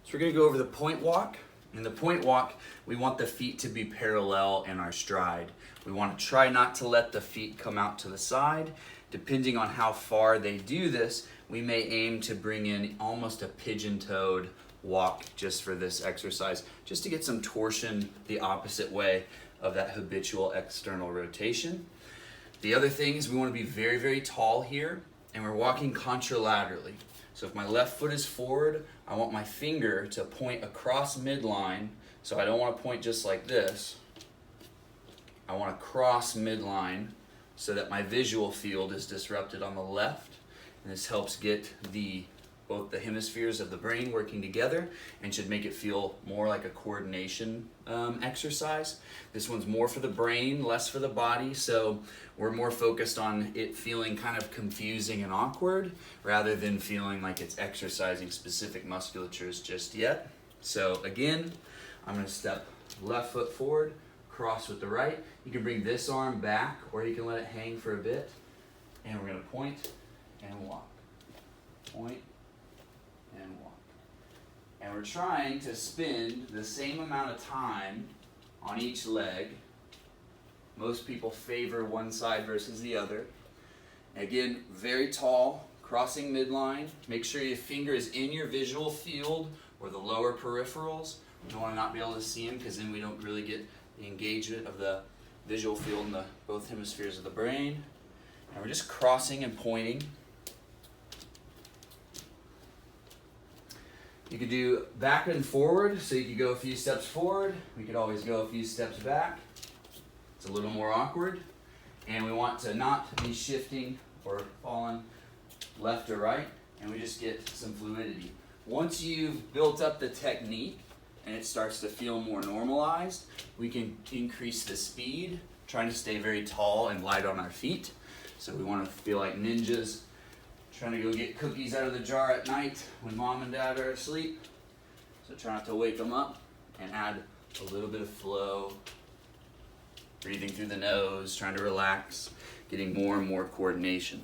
So we're gonna go over the point walk. In the point walk, we want the feet to be parallel in our stride. We want to try not to let the feet come out to the side. Depending on how far they do this, we may aim to bring in almost a pigeon-toed walk just for this exercise, just to get some torsion the opposite way of that habitual external rotation. The other thing is we want to be very, very tall here, and we're walking contralaterally. So if my left foot is forward, I want my finger to point across midline. So I don't want to point just like this. I want to cross midline so that my visual field is disrupted on the left. And this helps get both the hemispheres of the brain working together and should make it feel more like a coordination exercise. This one's more for the brain, less for the body, so we're more focused on it feeling kind of confusing and awkward rather than feeling like it's exercising specific musculatures just yet. So again, I'm going to step left foot forward, cross with the right. You can bring this arm back or you can let it hang for a bit, and we're going to point and walk. Point and walk. And we're trying to spend the same amount of time on each leg. Most people favor one side versus the other. Again, very tall, crossing midline. Make sure your finger is in your visual field or the lower peripherals. We don't want to not be able to see them because then we don't really get the engagement of the visual field in both hemispheres of the brain. And we're just crossing and pointing. You could do back and forward, so you could go a few steps forward. We could always go a few steps back. It's a little more awkward. And we want to not be shifting or falling left or right, and we just get some fluidity. Once you've built up the technique and it starts to feel more normalized, we can increase the speed, trying to stay very tall and light on our feet. So we want to feel like ninjas trying to go get cookies out of the jar at night when mom and dad are asleep. So try not to wake them up, and add a little bit of flow. Breathing through the nose, trying to relax, getting more and more coordination.